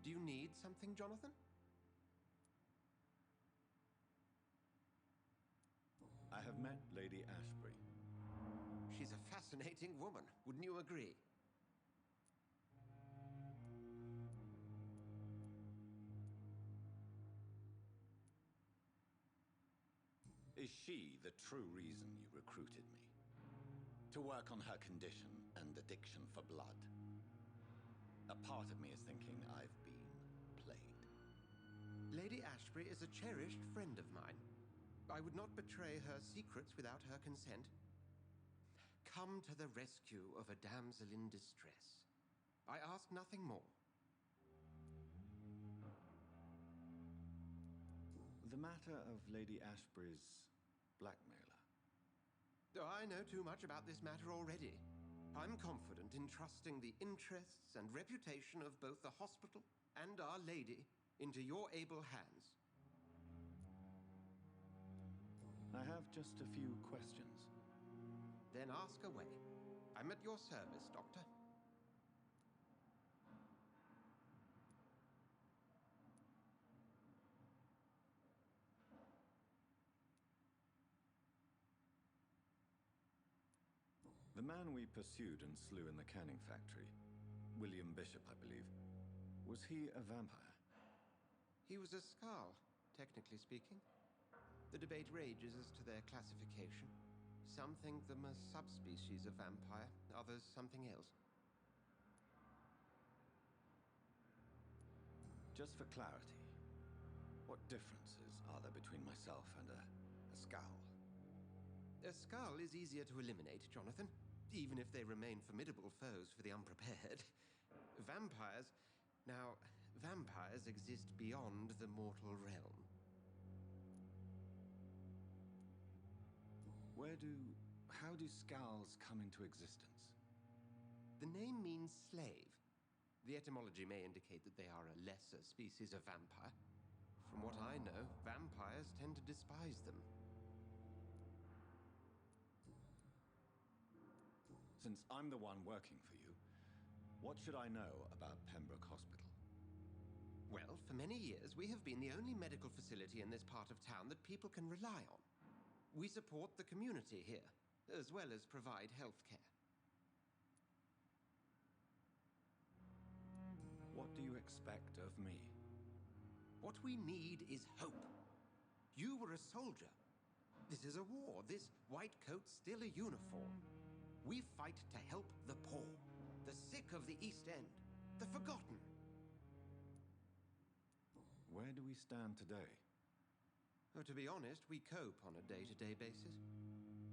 Do you need something, Jonathan? I have met Lady Ashbury. She's a fascinating woman, wouldn't you agree? Is she the true reason you recruited me? To work on her condition and addiction for blood? A part of me is thinking I've been played. Lady Ashbury is a cherished friend of mine. I would not betray her secrets without her consent. Come to the rescue of a damsel in distress. I ask nothing more. The matter of Lady Ashbury's blackmailer. Oh, I know too much about this matter already. I'm confident in trusting the interests and reputation of both the hospital and Our Lady into your able hands. I have just a few questions. Then ask away. I'm at your service, Doctor. The man we pursued and slew in the canning factory, William Bishop, I believe, was he a vampire? He was a Skal, technically speaking. The debate rages as to their classification. Some think them a subspecies of vampire, others something else. Just for clarity, what differences are there between myself and a Skal? A Skal is easier to eliminate, Jonathan, even if they remain formidable foes for the unprepared. Vampires... Now, vampires exist beyond the mortal realm. How do Skals come into existence? The name means slave. The etymology may indicate that they are a lesser species of vampire. From what I know, vampires tend to despise them. Since I'm the one working for you, what should I know about Pembroke Hospital? Well, for many years, we have been the only medical facility in this part of town that people can rely on. We support the community here, as well as provide health care. What do you expect of me? What we need is hope. You were a soldier. This is a war. This white coat's still a uniform. We fight to help the poor, the sick of the East End, the forgotten. Where do we stand today? Oh, to be honest, we cope on a day-to-day basis.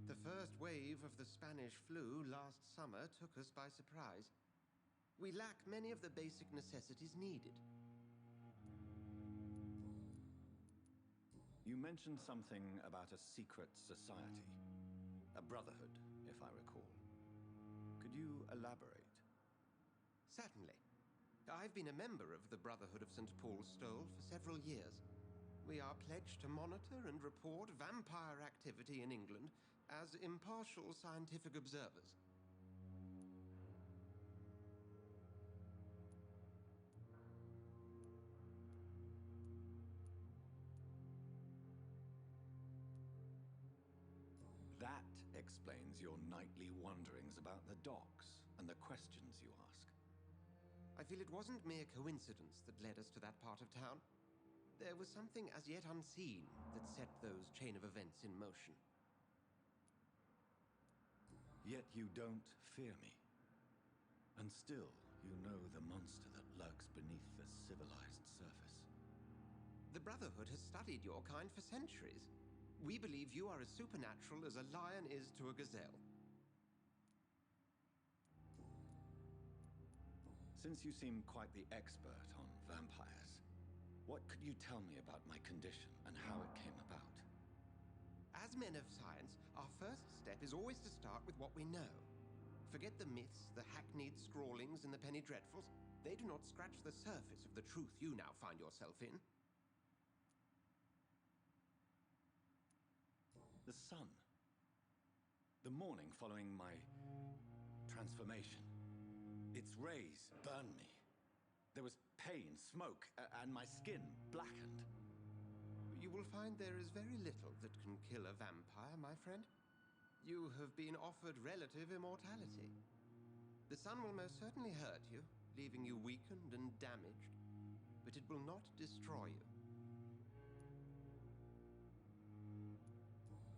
The first wave of the Spanish flu last summer took us by surprise. We lack many of the basic necessities needed. You mentioned something about a secret society. A brotherhood, if I recall. Could you elaborate? Certainly. I've been a member of the Brotherhood of St. Paul's Stole for several years. We are pledged to monitor and report vampire activity in England as impartial scientific observers. That explains your nightly wanderings about the docks and the questions you ask. I feel it wasn't mere coincidence that led us to that part of town. There was something as yet unseen that set those chain of events in motion. Yet you don't fear me. And still, you know the monster that lurks beneath the civilized surface. The Brotherhood has studied your kind for centuries. We believe you are as supernatural as a lion is to a gazelle. Since you seem quite the expert on vampires, what could you tell me about my condition and how it came about? As men of science, our first step is always to start with what we know. Forget the myths, the hackneyed scrawlings, and the penny dreadfuls. They do not scratch the surface of the truth you now find yourself in. The sun. The morning following my transformation. Its rays burn me. There was pain, smoke, and my skin blackened. You will find there is very little that can kill a vampire, my friend. You have been offered relative immortality. The sun will most certainly hurt you, leaving you weakened and damaged, but it will not destroy you.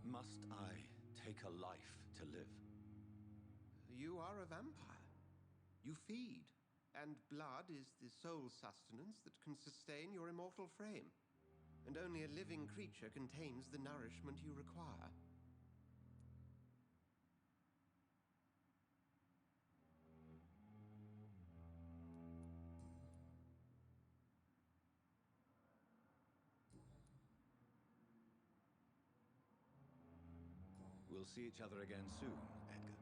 Must I take a life to live? You are a vampire. You feed, and blood is the sole sustenance that can sustain your immortal frame. And only a living creature contains the nourishment you require. We'll see each other again soon, Edgar.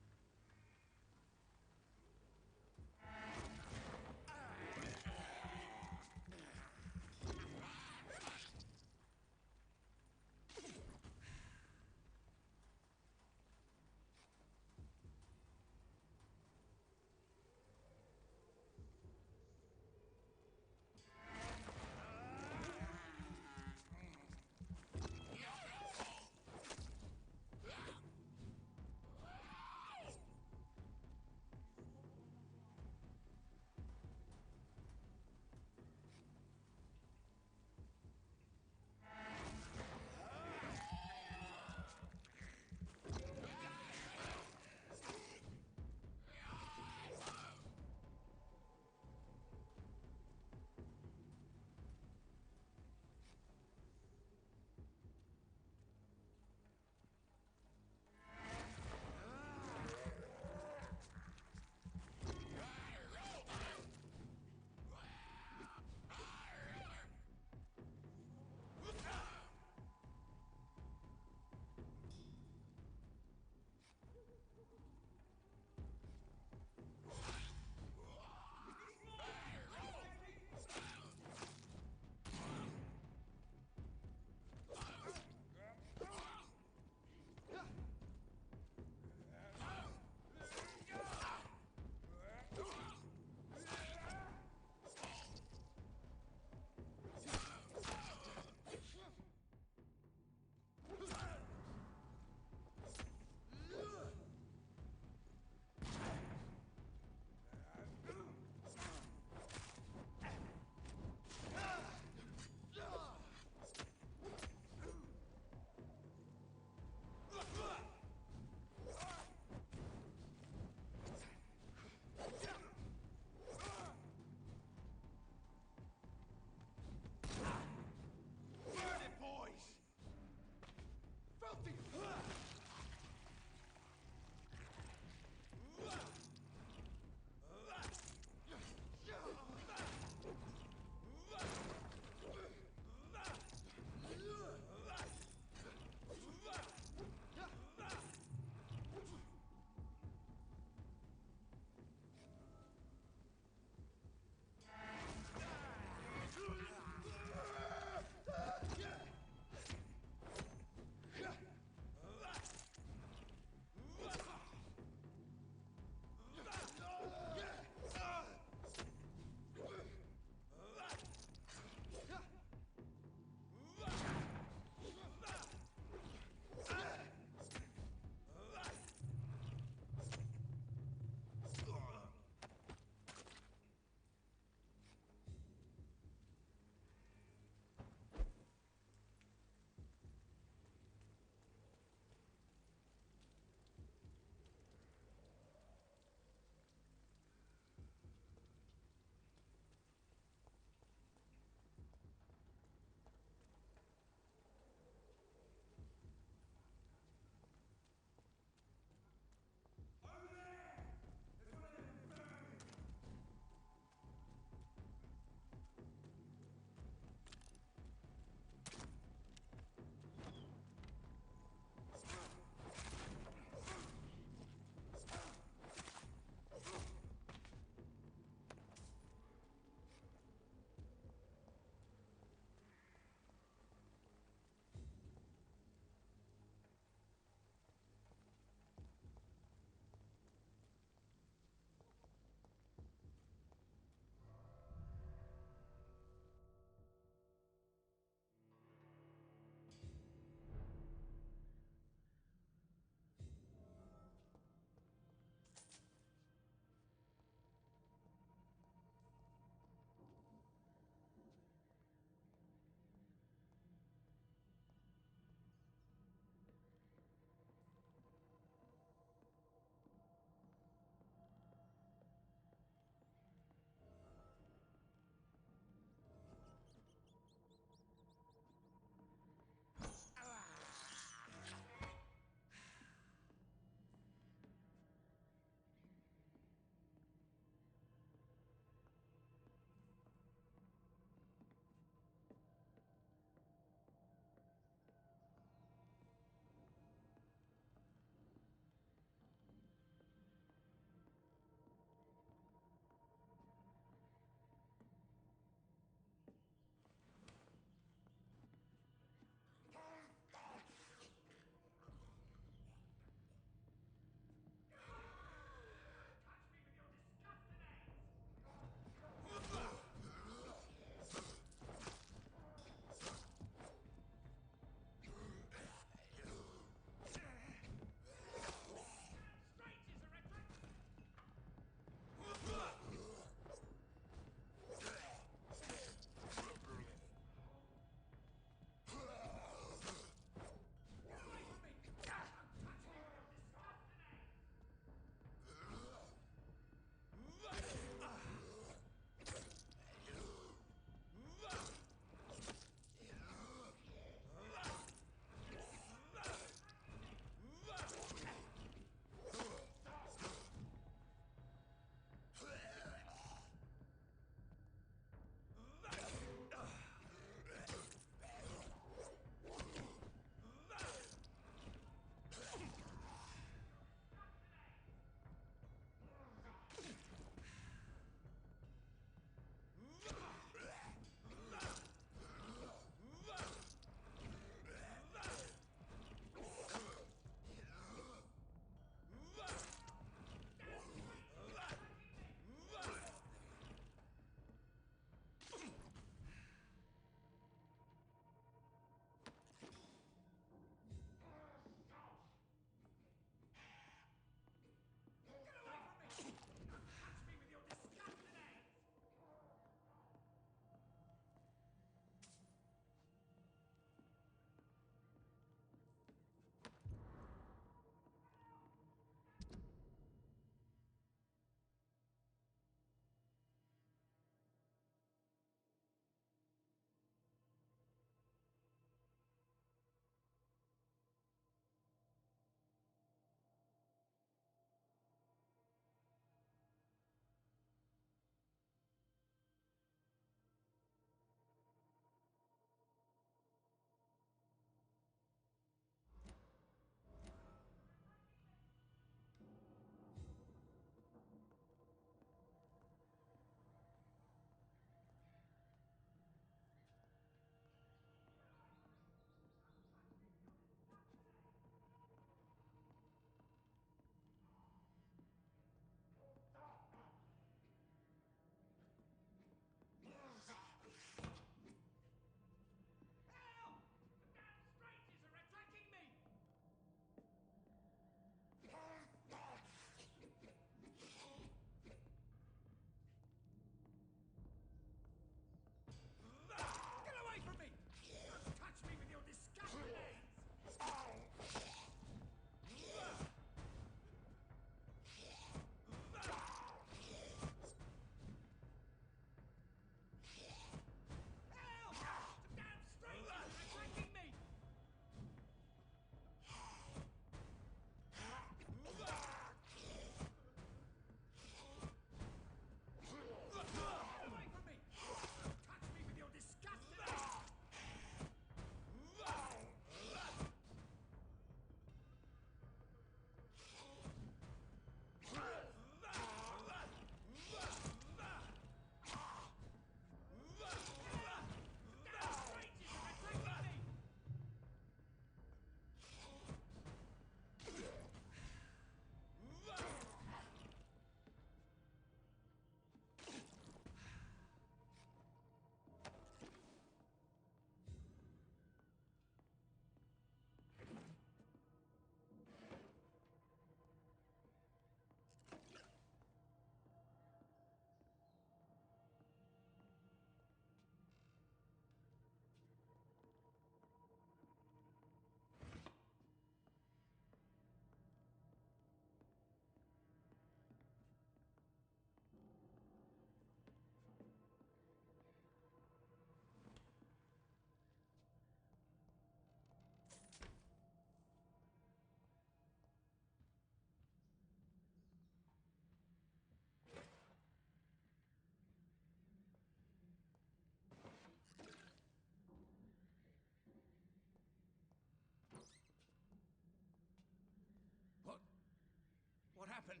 happened?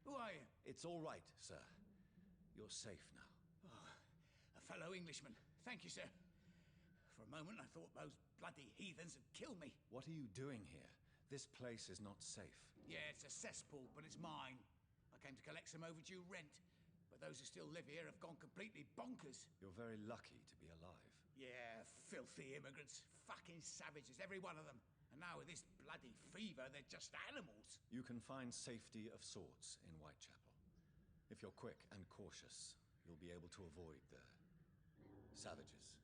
Who are you? It's all right, sir. You're safe now. Oh, a fellow Englishman. Thank you, sir. For a moment, I thought those bloody heathens had killed me. What are you doing here? This place is not safe. Yeah, it's a cesspool, but it's mine. I came to collect some overdue rent, but those who still live here have gone completely bonkers. You're very lucky to be alive. Yeah, filthy immigrants. Fucking savages, every one of them. And now with this bloody fever, they're just animals. You can find safety of sorts in Whitechapel. If you're quick and cautious, you'll be able to avoid the savages.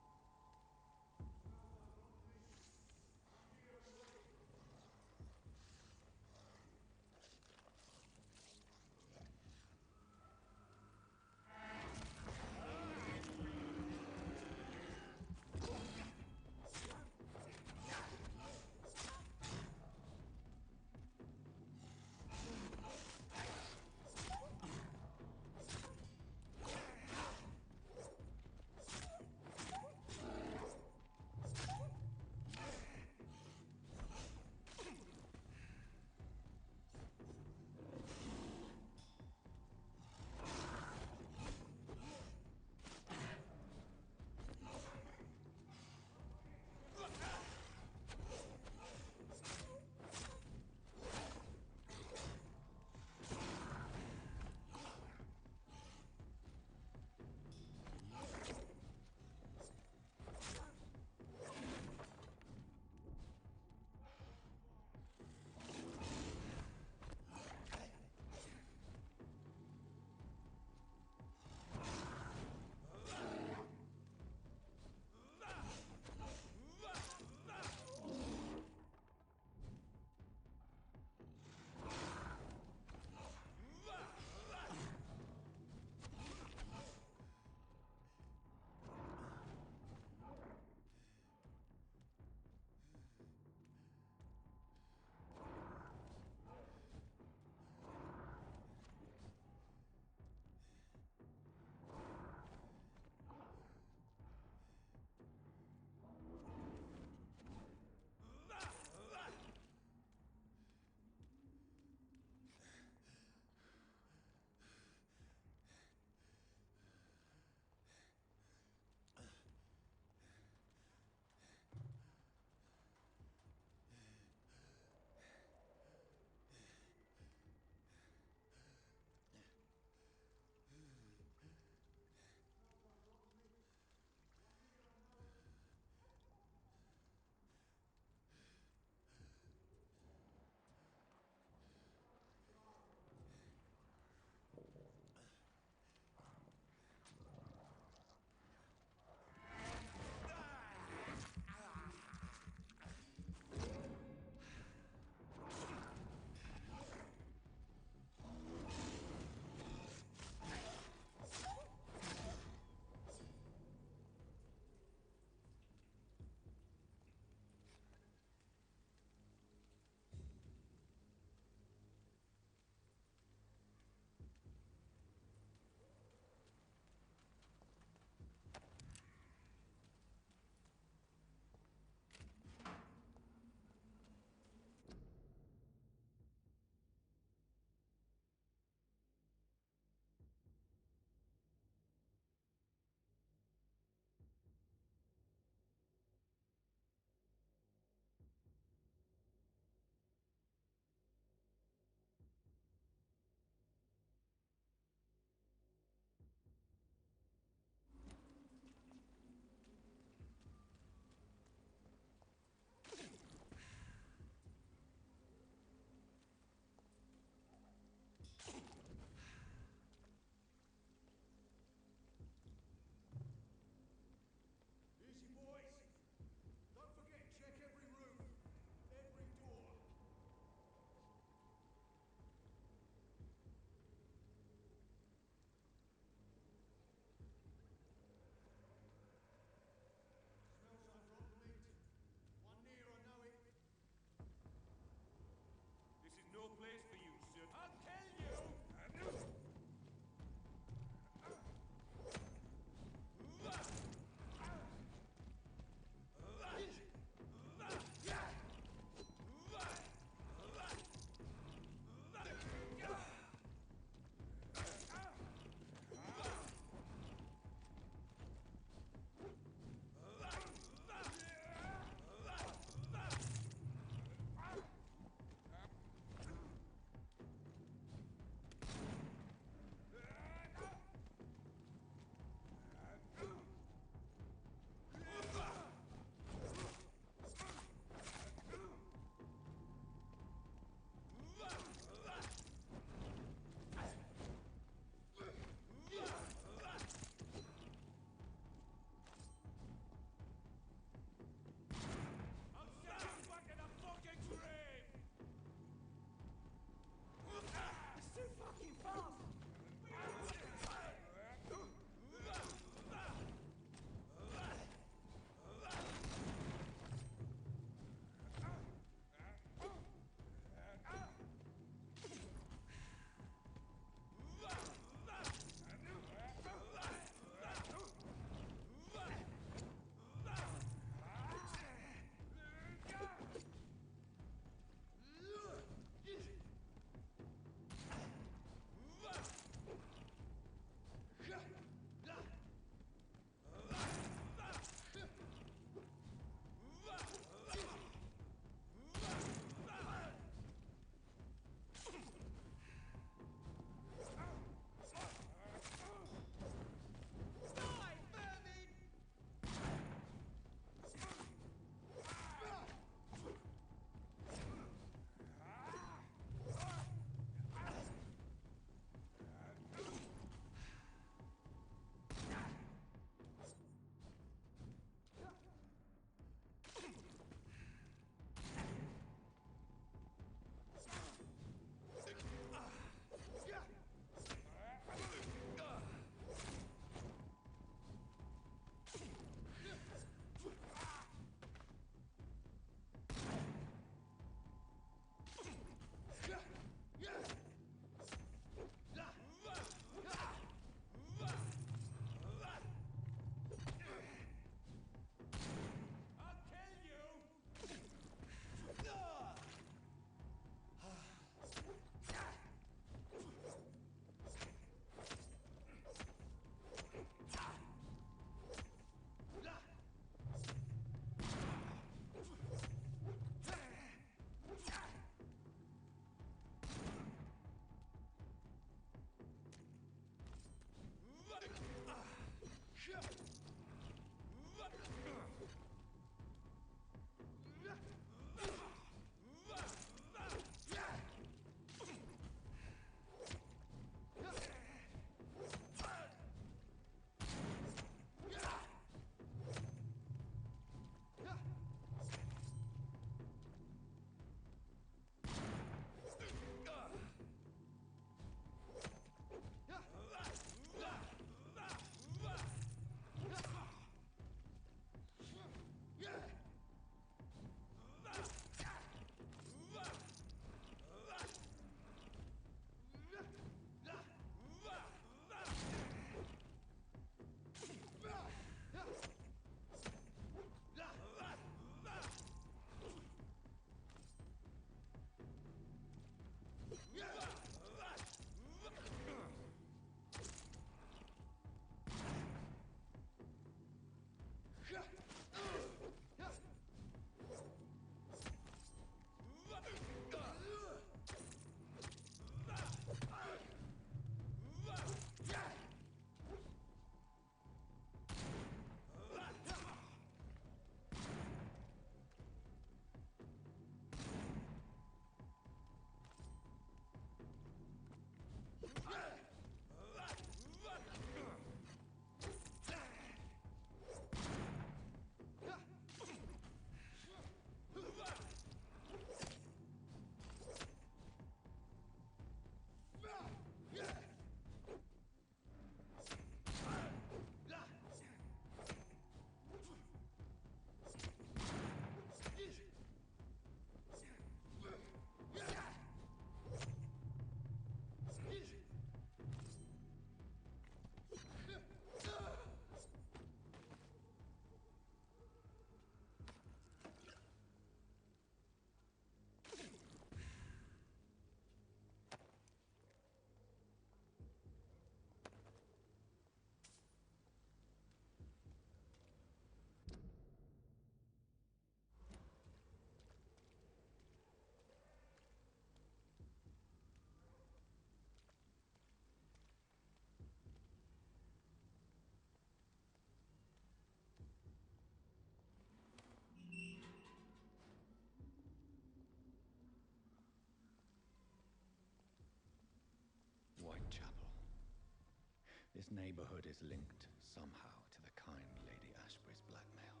This neighborhood is linked somehow to the kind Lady Ashbury's blackmail.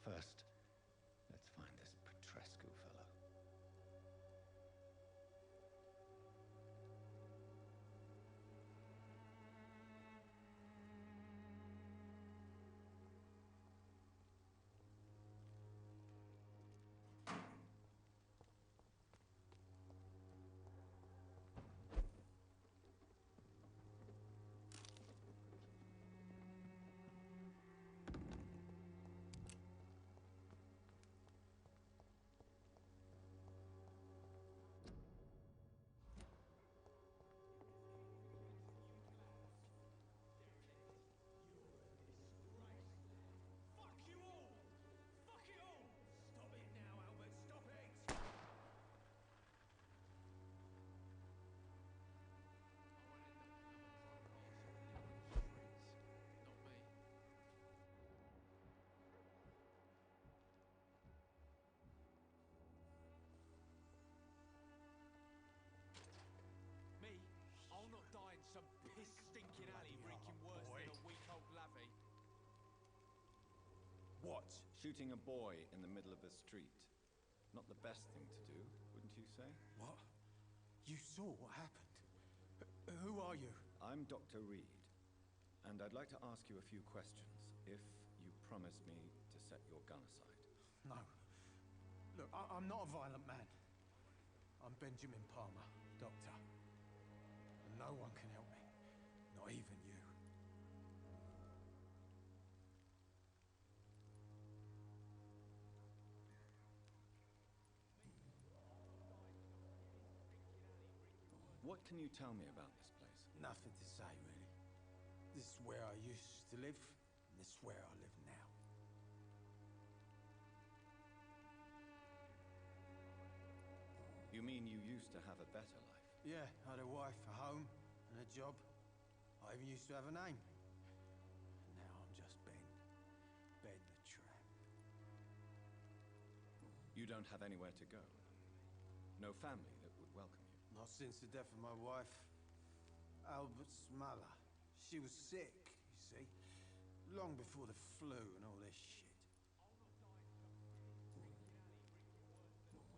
First, let's find this Petrescu fellow. Some piss-stinking alley reeking worse than a week-old lavvy. What? Shooting a boy in the middle of the street. Not the best thing to do, wouldn't you say? What? You saw what happened? Who are you? I'm Dr. Reid, and I'd like to ask you a few questions, if you promise me to set your gun aside. No. Look, I'm not a violent man. I'm Benjamin Palmer, doctor. And no one can help me. Not even you. What can you tell me about this place? Nothing to say, really. This is where I used to live, and this is where I live now. You mean you used to have a better life? Yeah, I had a wife, a home, and a job. I even used to have a name. And now I'm just Ben. Ben the Tramp. You don't have anywhere to go? No family that would welcome you? Not since the death of my wife, Albert's mother. She was sick, you see. Long before the flu and all this shit.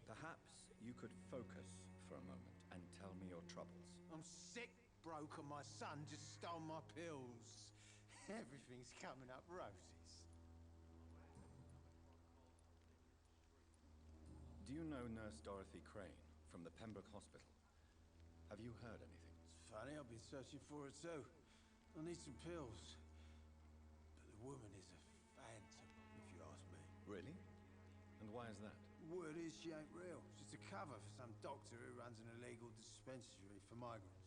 Perhaps you could focus for a moment and tell me your troubles. I'm sick, broke, and my son just stole my pills. Everything's coming up roses. Do you know Nurse Dorothy Crane from the Pembroke Hospital? Have you heard anything? It's funny, I've been searching for her too. I need some pills. But the woman is a phantom, if you ask me. Really? And why is that? Word is she ain't real. She's a cover for some doctor who runs an illegal dispensary for migrants.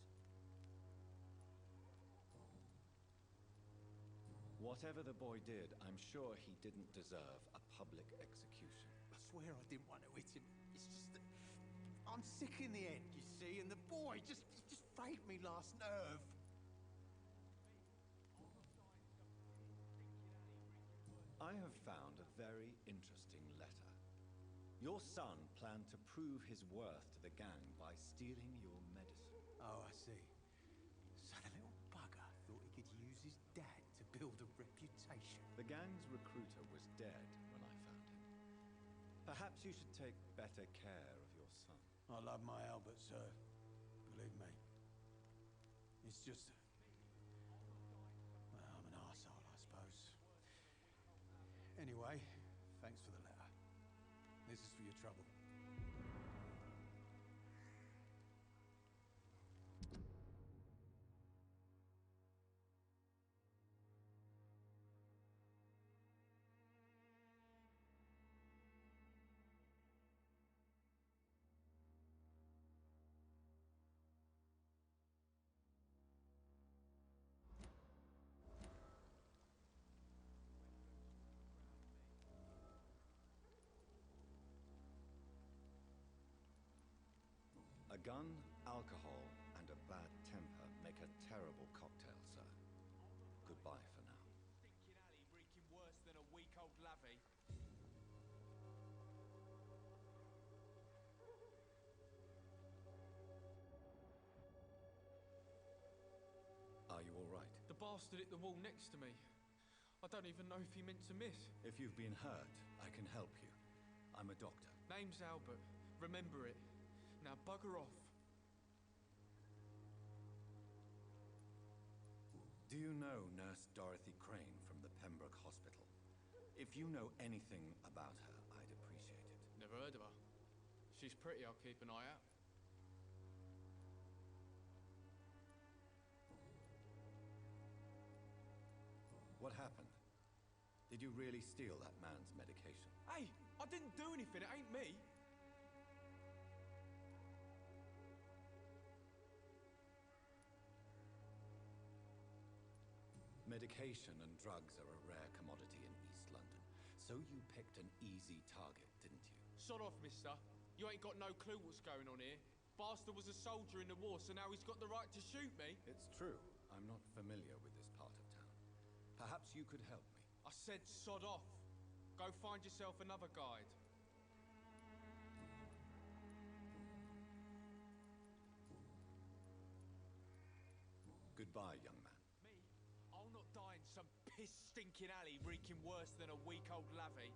Whatever the boy did, I'm sure he didn't deserve a public execution. I swear I didn't want to hit him. It's just that I'm sick in the head, you see, and the boy just frayed me last nerve. I have found a very interesting letter. Your son planned to prove his worth to the gang by stealing your medicine. Oh, I see. So the little bugger thought he could use his dad to build a reputation. The gang's recruiter was dead when I found him. Perhaps you should take better care of your son. I love my Albert, sir. Believe me. It's just... well, I'm an arsehole, I suppose. Anyway, thanks for the letter. This is for your trouble. A gun, alcohol, and a bad temper make a terrible cocktail, sir. Goodbye for now. Stinking alley reeking worse than a week-old lavvy. Are you bastard hit the wall next to me. I don't even know if he meant to miss. If you've been hurt, I can help you. I'm a doctor. Name's Albert. Remember it. Now bugger off. Do you know Nurse Dorothy Crane from the Pembroke Hospital? If you know anything about her, I'd appreciate it. Never heard of her. She's pretty, I'll keep an eye out. What happened? Did you really steal that man's medication? Hey, I didn't do anything, it ain't me. Medication and drugs are a rare commodity in East London. So you picked an easy target, didn't you? Sod off, mister. You ain't got no clue what's going on here. Bastard was a soldier in the war, so now he's got the right to shoot me. It's true. I'm not familiar with this part of town. Perhaps you could help me. I said sod off. Go find yourself another guide. Goodbye, young man. Me? I'll not die in some piss-stinking alley reeking worse than a week-old lavvy.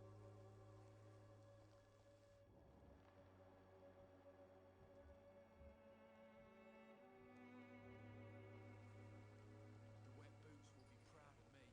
The wet boots will be proud of me.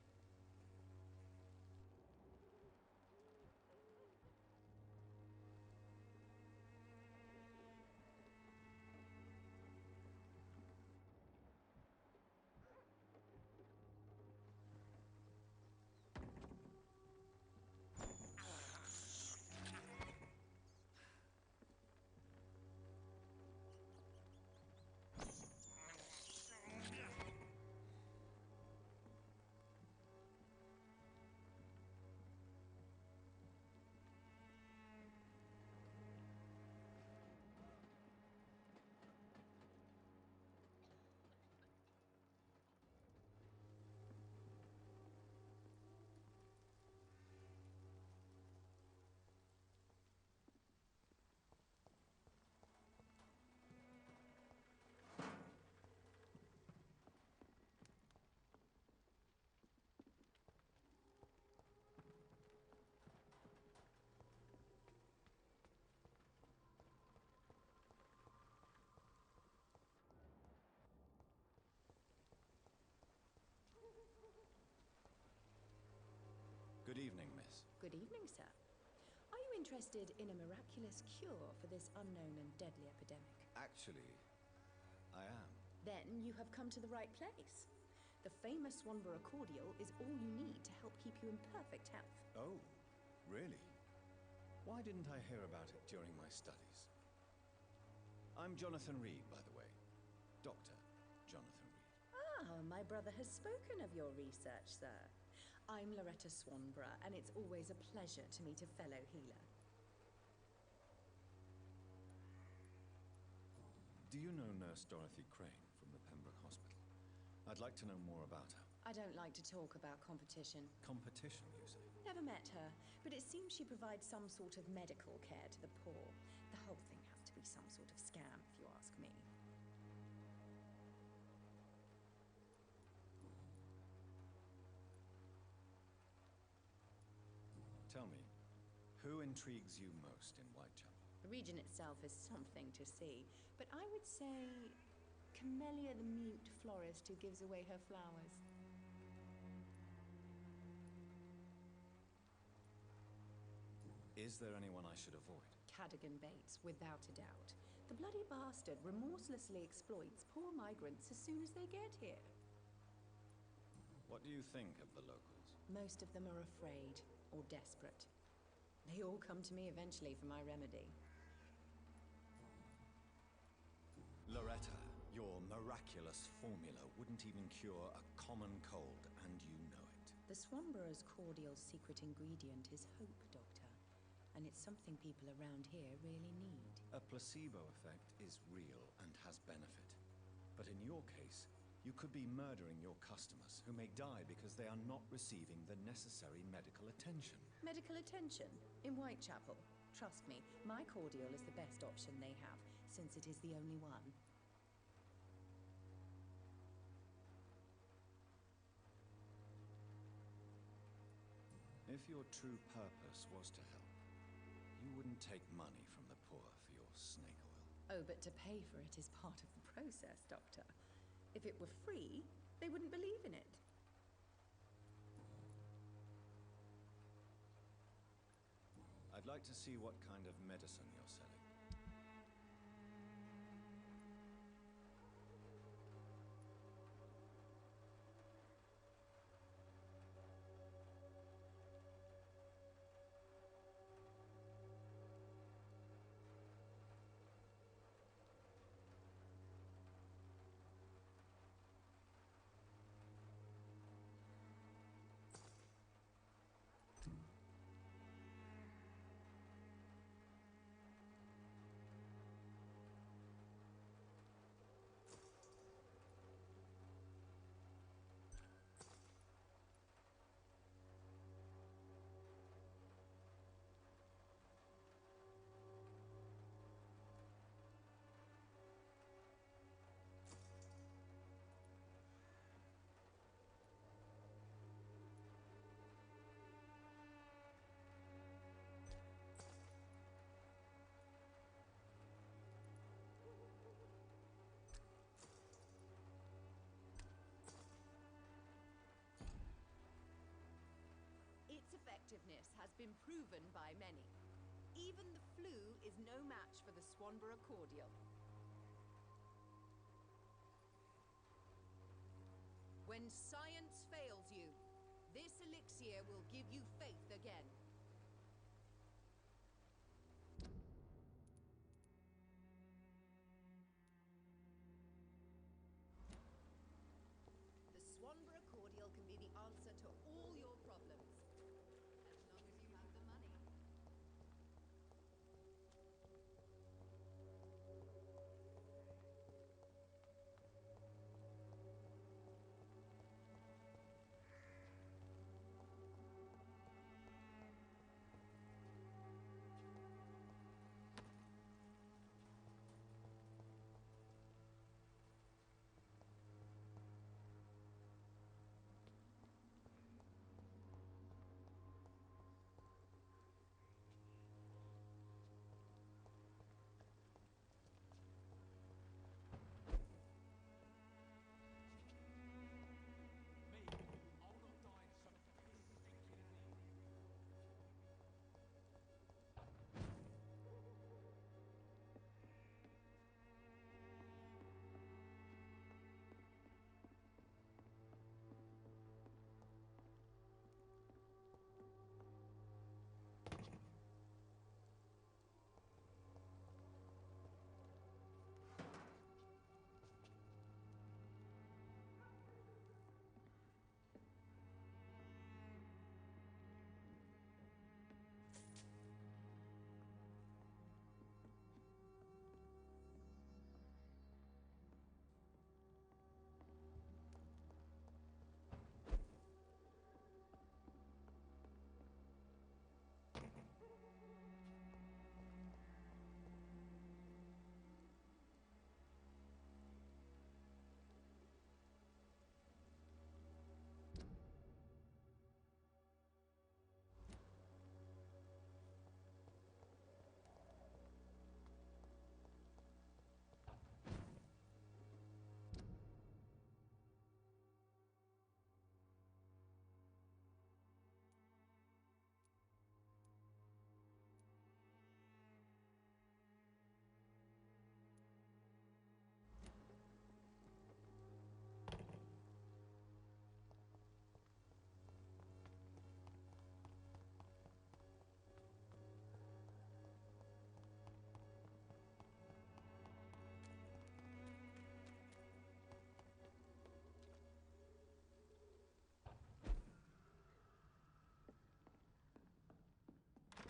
Good evening, miss. Good evening, sir. Are you interested in a miraculous cure for this unknown and deadly epidemic? Actually, I am. Then you have come to the right place. The famous Swanborough cordial is all you need to help keep you in perfect health. Oh, really? Why didn't I hear about it during my studies? I'm Jonathan Reid, by the way. Dr. Jonathan Reid. Ah, my brother has spoken of your research, sir. I'm Loretta Swanborough, and it's always a pleasure to meet a fellow healer. Do you know Nurse Dorothy Crane from the Pembroke Hospital? I'd like to know more about her. I don't like to talk about competition. Competition, you say? Never met her, but it seems she provides some sort of medical care to the poor. The whole thing has to be some sort of scam, if you ask me. Tell me, who intrigues you most in Whitechapel? The region itself is something to see, but I would say Camellia the mute florist who gives away her flowers. Is there anyone I should avoid? Cadogan Bates, without a doubt. The bloody bastard remorselessly exploits poor migrants as soon as they get here. What do you think of the locals? Most of them are afraid or desperate. They all come to me eventually for my remedy. Loretta, your miraculous formula wouldn't even cure a common cold, and you know it. The Swanborough's cordial's secret ingredient is hope, Doctor. And it's something people around here really need. A placebo effect is real and has benefit. But in your case, you could be murdering your customers who may die because they are not receiving the necessary medical attention. Medical attention? In Whitechapel? Trust me, my cordial is the best option they have, since it is the only one. If your true purpose was to help, you wouldn't take money from the poor for your snake oil. Oh, but to pay for it is part of the process, Doctor. If it were free, they wouldn't believe in it. I'd like to see what kind of medicine you're selling. Its effectiveness has been proven by many. Even the flu is no match for the Swanborough cordial. When science fails you, this elixir will give you faith again. The Swanborough cordial can be the answer to all your problems. As long as you have the money.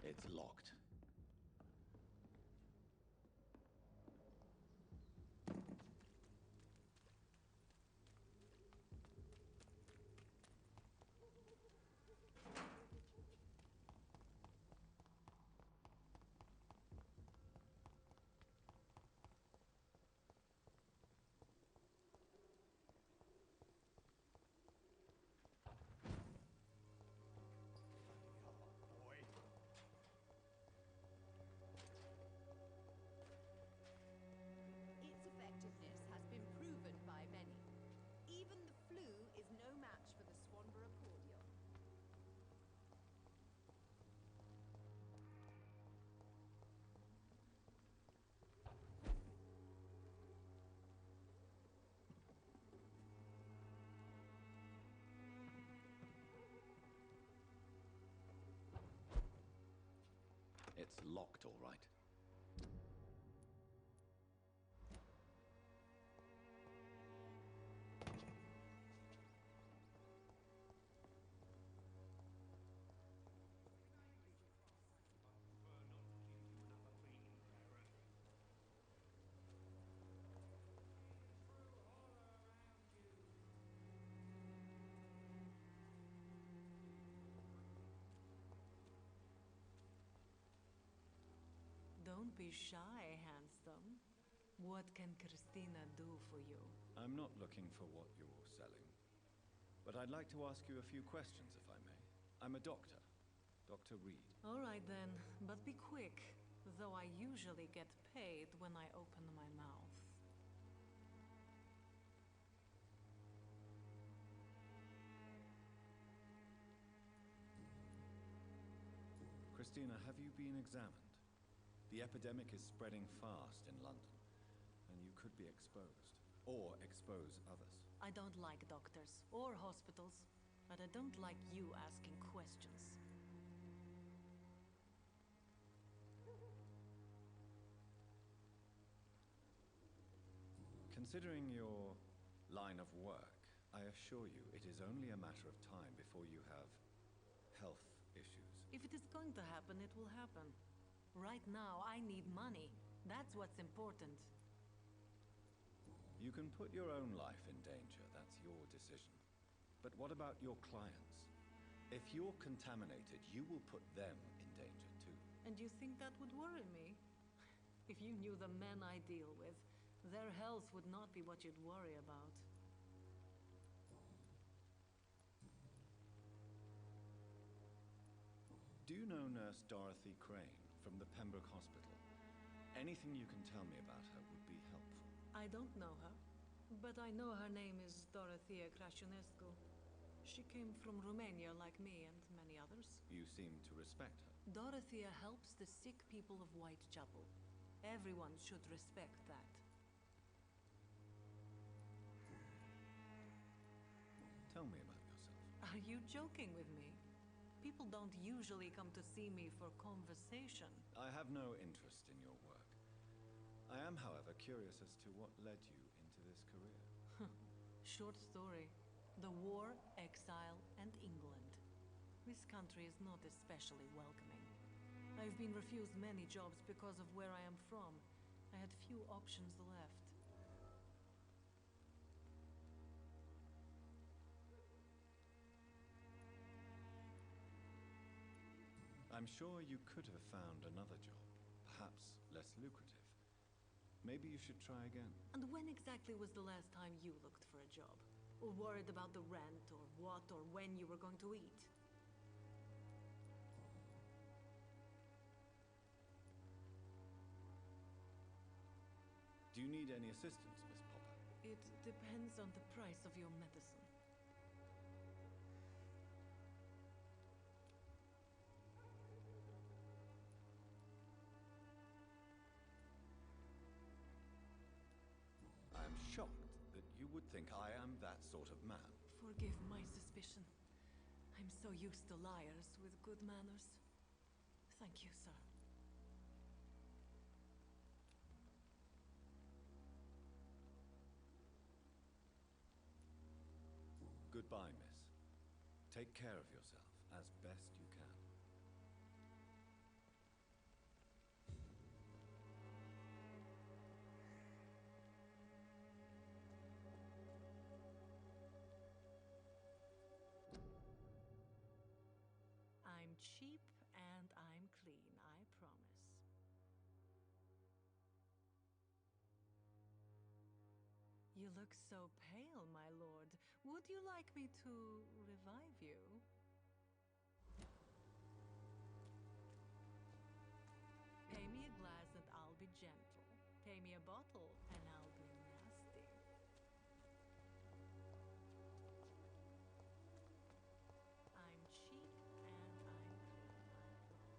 It's locked. It's locked, all right. Don't be shy, handsome. What can Christina do for you? I'm not looking for what you're selling. But I'd like to ask you a few questions, if I may. I'm a doctor. Dr. Reid. All right then, but be quick. Though I usually get paid when I open my mouth. Christina, have you been examined? The epidemic is spreading fast in London, and you could be exposed. Or expose others. I don't like doctors or hospitals, but I don't like you asking questions. Considering your line of work, I assure you it is only a matter of time before you have health issues. If it is going to happen, it will happen. Right now, I need money. That's what's important. You can put your own life in danger, that's your decision. But what about your clients? If you're contaminated, you will put them in danger too. And you think that would worry me? If you knew the men I deal with, their health would not be what you'd worry about. Do you know Nurse Dorothy Crane from the Pembroke Hospital? Anything you can tell me about her would be helpful. I don't know her, but I know her name is Dorothea Crasionescu. She came from Romania like me and many others. You seem to respect her. Dorothea helps the sick people of Whitechapel. Everyone should respect that. Tell me about yourself. Are you joking with me? People don't usually come to see me for conversation. I have no interest in your work. I am, however, curious as to what led you into this career. Short story. The war, exile, and England. This country is not especially welcoming. I've been refused many jobs because of where I am from. I had few options left. I'm sure you could have found another job, perhaps less lucrative. Maybe you should try again. And when exactly was the last time you looked for a job? Or worried about the rent, or what, or when you were going to eat? Do you need any assistance, Miss Popper? It depends on the price of your medicine. I am shocked that you would think I am that sort of man. Forgive my suspicion. I'm so used to liars with good manners. Thank you, sir. Goodbye, miss. Take care of yourself as best you can. I'm cheap and I'm clean, I promise. You look so pale, my lord. Would you like me to revive you? Pay me a glass and I'll be gentle. Pay me a bottle and I'll be nasty. I'm cheap and I'm clean, I promise.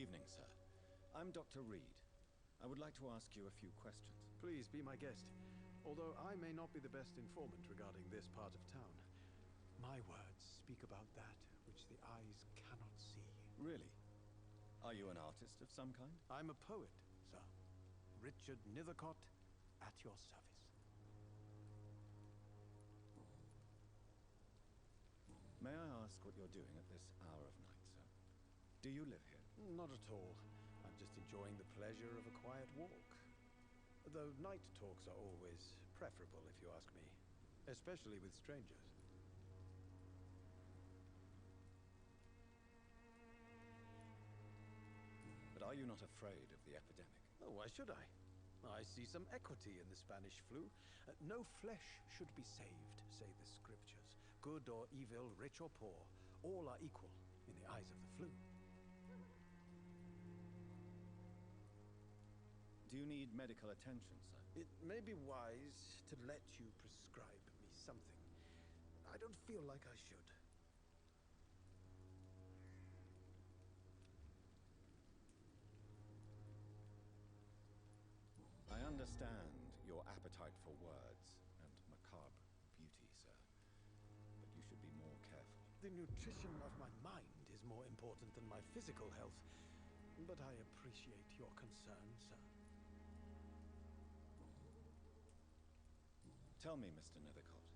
Good evening, sir. I'm Dr. Reid. I would like to ask you a few questions. Please be my guest. Although I may not be the best informant regarding this part of town, my words speak about that which the eyes cannot see. Really? Are you an artist of some kind? I'm a poet, sir. Richard Nethercott, at your service. May I ask what you're doing at this hour of night, sir? Do you live here? Not at all. I'm just enjoying the pleasure of a quiet walk. Though night talks are always preferable, if you ask me. Especially with strangers. But are you not afraid of the epidemic? Oh, why should I? I see some equity in the Spanish flu. No flesh should be saved, say the scriptures. Good or evil, rich or poor, all are equal in the eyes of the flu. Do you need medical attention, sir? It may be wise to let you prescribe me something. I don't feel like I should. I understand your appetite for words and macabre beauty, sir. But you should be more careful. The nutrition of my mind is more important than my physical health. But I appreciate your concern, sir. Tell me, Mr. Nethercott,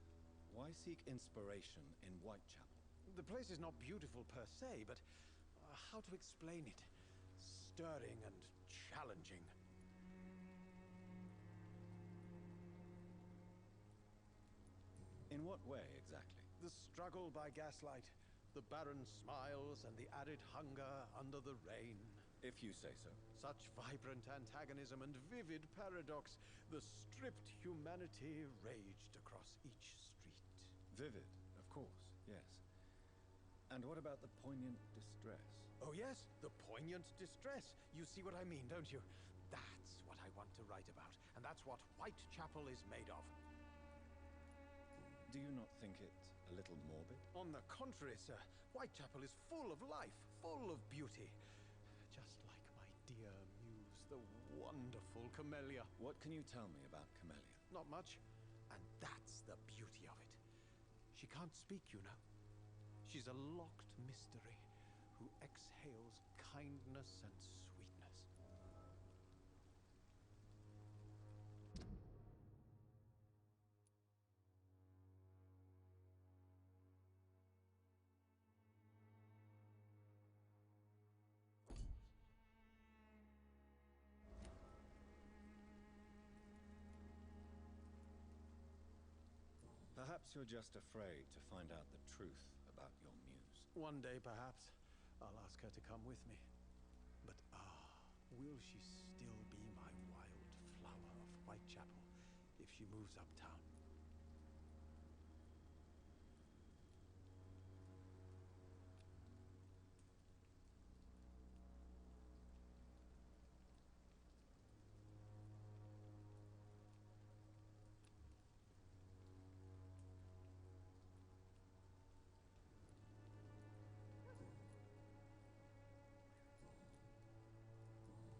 why seek inspiration in Whitechapel? The place is not beautiful per se, but how to explain it? Stirring and challenging. In what way, exactly? The struggle by gaslight, the barren smiles, and the added hunger under the rain. If you say so. Such vibrant antagonism and vivid paradox. The stripped humanity raged across each street. Vivid, of course, yes. And what about the poignant distress? Oh yes, the poignant distress. You see what I mean, don't you? That's what I want to write about, and that's what Whitechapel is made of. Do you not think it a little morbid? On the contrary, sir. Whitechapel is full of life, full of beauty. Just like my dear muse, the wonderful Camellia. What can you tell me about Camellia? Not much, and that's the beauty of it. She can't speak, you know. She's a locked mystery who exhales kindness and sweetness. Perhaps you're just afraid to find out the truth about your muse. One day, perhaps, I'll ask her to come with me. But will she still be my wild flower of Whitechapel if she moves uptown?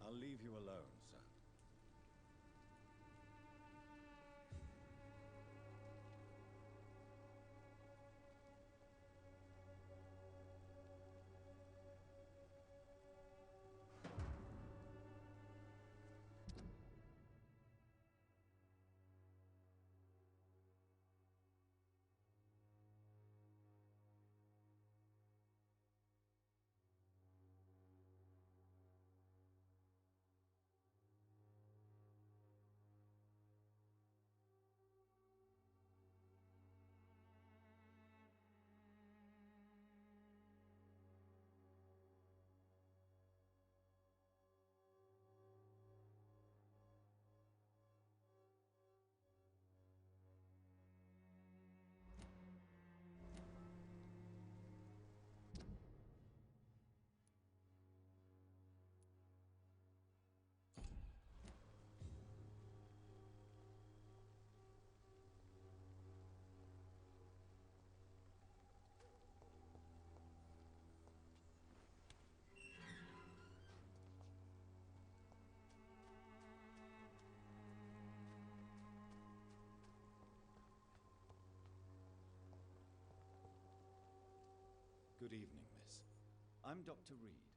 I'll leave you alone, sir. Good evening, miss. I'm Dr. Reid.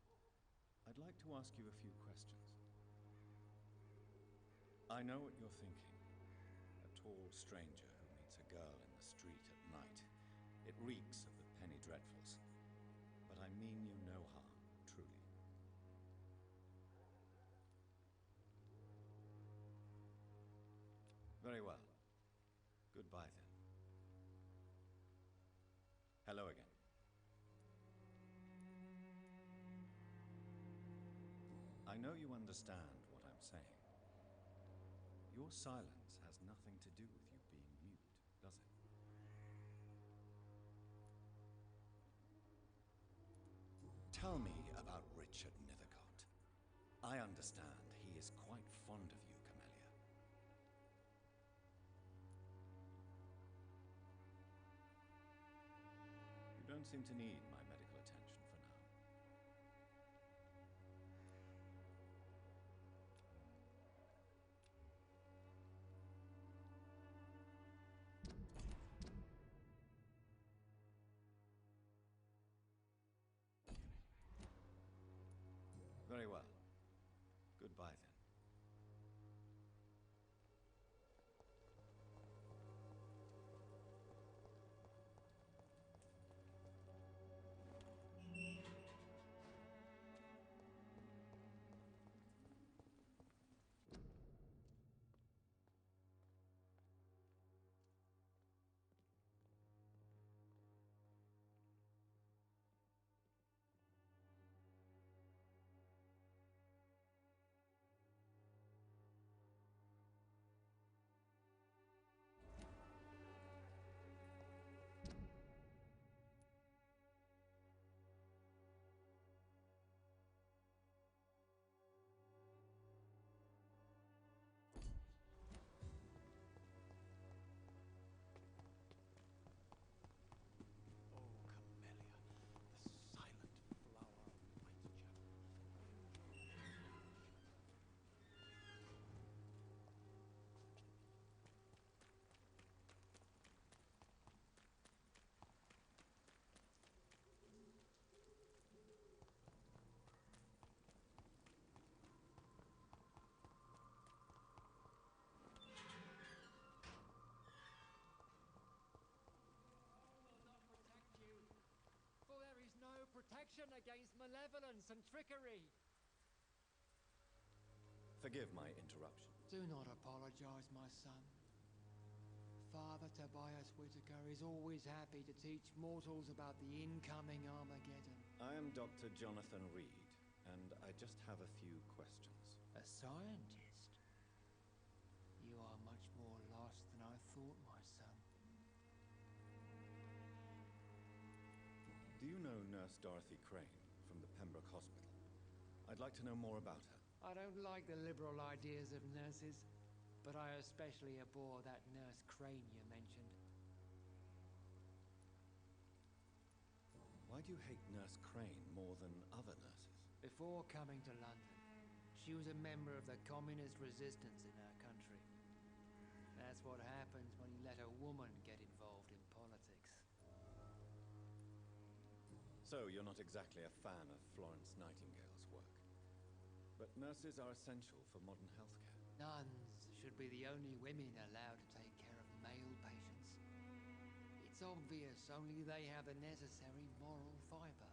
I'd like to ask you a few questions. I know what you're thinking. A tall stranger who meets a girl in the street at night. It reeks of the penny dreadfuls. But I mean you no harm, truly. Very well. Goodbye, then. Hello again. I know you understand what I'm saying. Your silence has nothing to do with you being mute, does it? Tell me about Richard Nethercott. I understand he is quite fond of you, Camellia. You don't seem to need my medical attention for now. Very well. Goodbye, then. Protection against malevolence and trickery. Forgive my interruption. Do not apologize, my son. Father Tobias Whitaker is always happy to teach mortals about the incoming Armageddon. I am Dr. Jonathan Reid, and I just have a few questions. A scientist? You are much more lost than I thought, my son. Do you know Nurse Dorothy Crane from the Pembroke Hospital? I'd like to know more about her. I don't like the liberal ideas of nurses, but I especially abhor that Nurse Crane you mentioned. Why do you hate Nurse Crane more than other nurses? Before coming to London, she was a member of the communist resistance in our country. That's what happens when you let a woman get involved in politics. So, you're not exactly a fan of Florence Nightingale's work. But nurses are essential for modern healthcare. Nuns should be the only women allowed to take care of male patients. It's obvious only they have the necessary moral fiber.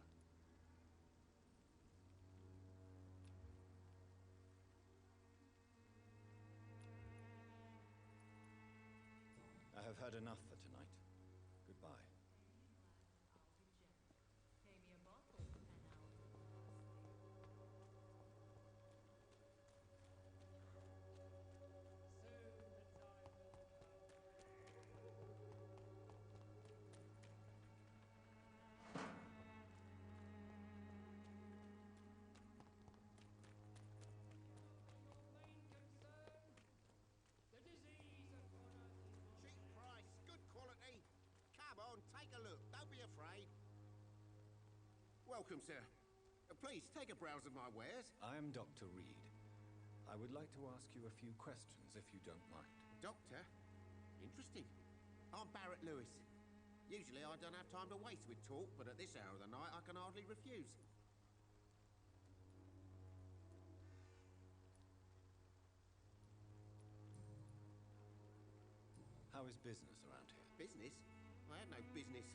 I have heard enough for tonight. Goodbye. Take a look. Don't be afraid. Welcome, sir. Please, take a browse of my wares. I am Dr. Reid. I would like to ask you a few questions, if you don't mind. Doctor? Interesting. I'm Barrett Lewis. Usually I don't have time to waste with talk, but at this hour of the night I can hardly refuse. How is business around here? Business? I have no business.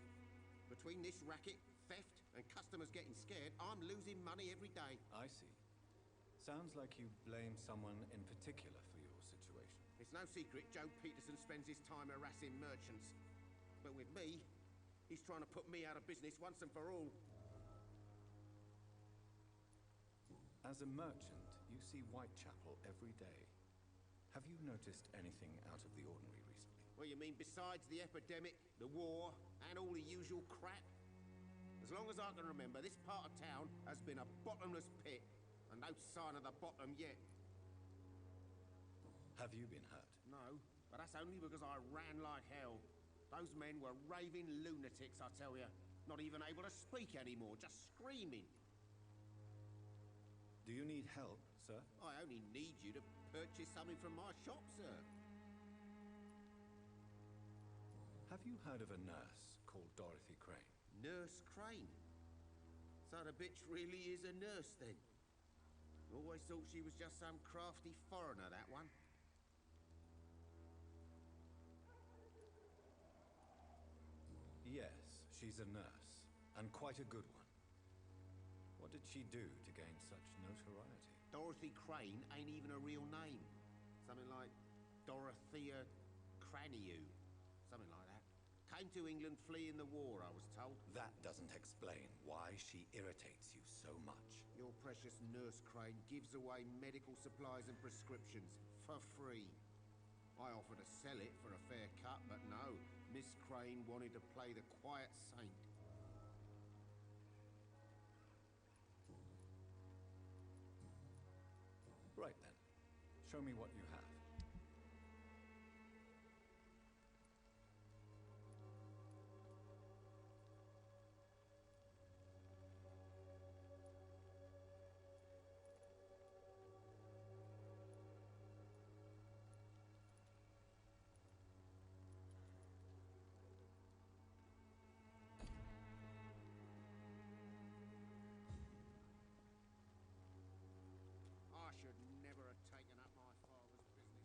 Between this racket, theft, and customers getting scared, I'm losing money every day. I see. Sounds like you blame someone in particular for your situation. It's no secret Joe Peterson spends his time harassing merchants. But with me, he's trying to put me out of business once and for all. As a merchant, you see Whitechapel every day. Have you noticed anything out of the ordinary recently? Well, you mean besides the epidemic, the war, and all the usual crap? As long as I can remember, this part of town has been a bottomless pit, and no sign of the bottom yet. Have you been hurt? No, but that's only because I ran like hell. Those men were raving lunatics, I tell you. Not even able to speak anymore, just screaming. Do you need help, sir? I only need you to purchase something from my shop, sir. Have you heard of a nurse called Dorothy Crane? Nurse Crane? So the bitch really is a nurse, then? Always thought she was just some crafty foreigner, that one. Yes, she's a nurse, and quite a good one. What did she do to gain such notoriety? Dorothy Crane ain't even a real name. Something like Dorothea Craniu. Something like that. Came to England fleeing the war, I was told. That doesn't explain why she irritates you so much. Your precious Nurse Crane gives away medical supplies and prescriptions for free. I offered to sell it for a fair cut, but no. Miss Crane wanted to play the quiet saint. Right then. Show me what you have. I should never have taken up my father's business.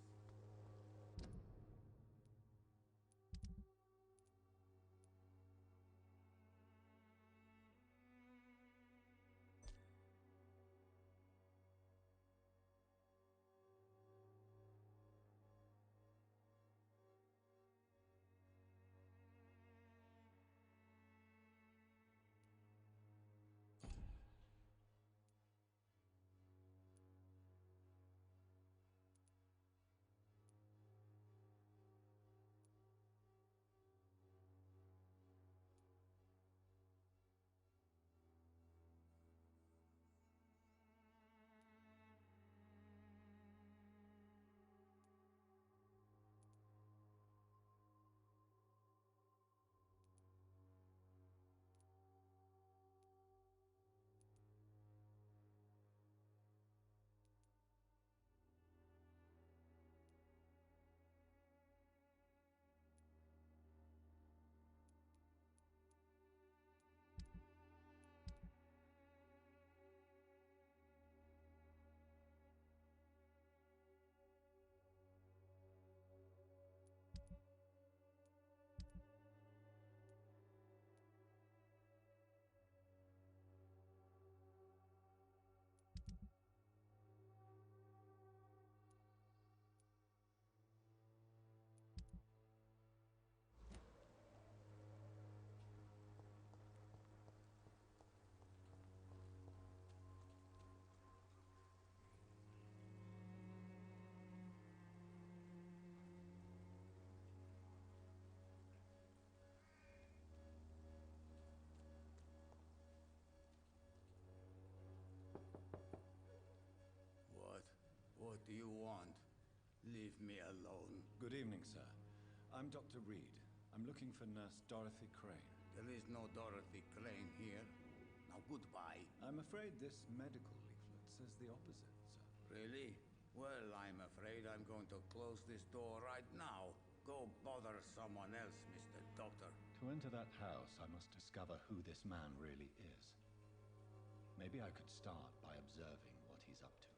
What do you want? Leave me alone. Good evening, sir. I'm Dr. Reid. I'm looking for Nurse Dorothy Crane. There is no Dorothy Crane here. Now, goodbye. I'm afraid this medical leaflet says the opposite, sir. Really? Well, I'm afraid I'm going to close this door right now. Go bother someone else, Mr. Doctor. To enter that house, I must discover who this man really is. Maybe I could start by observing what he's up to.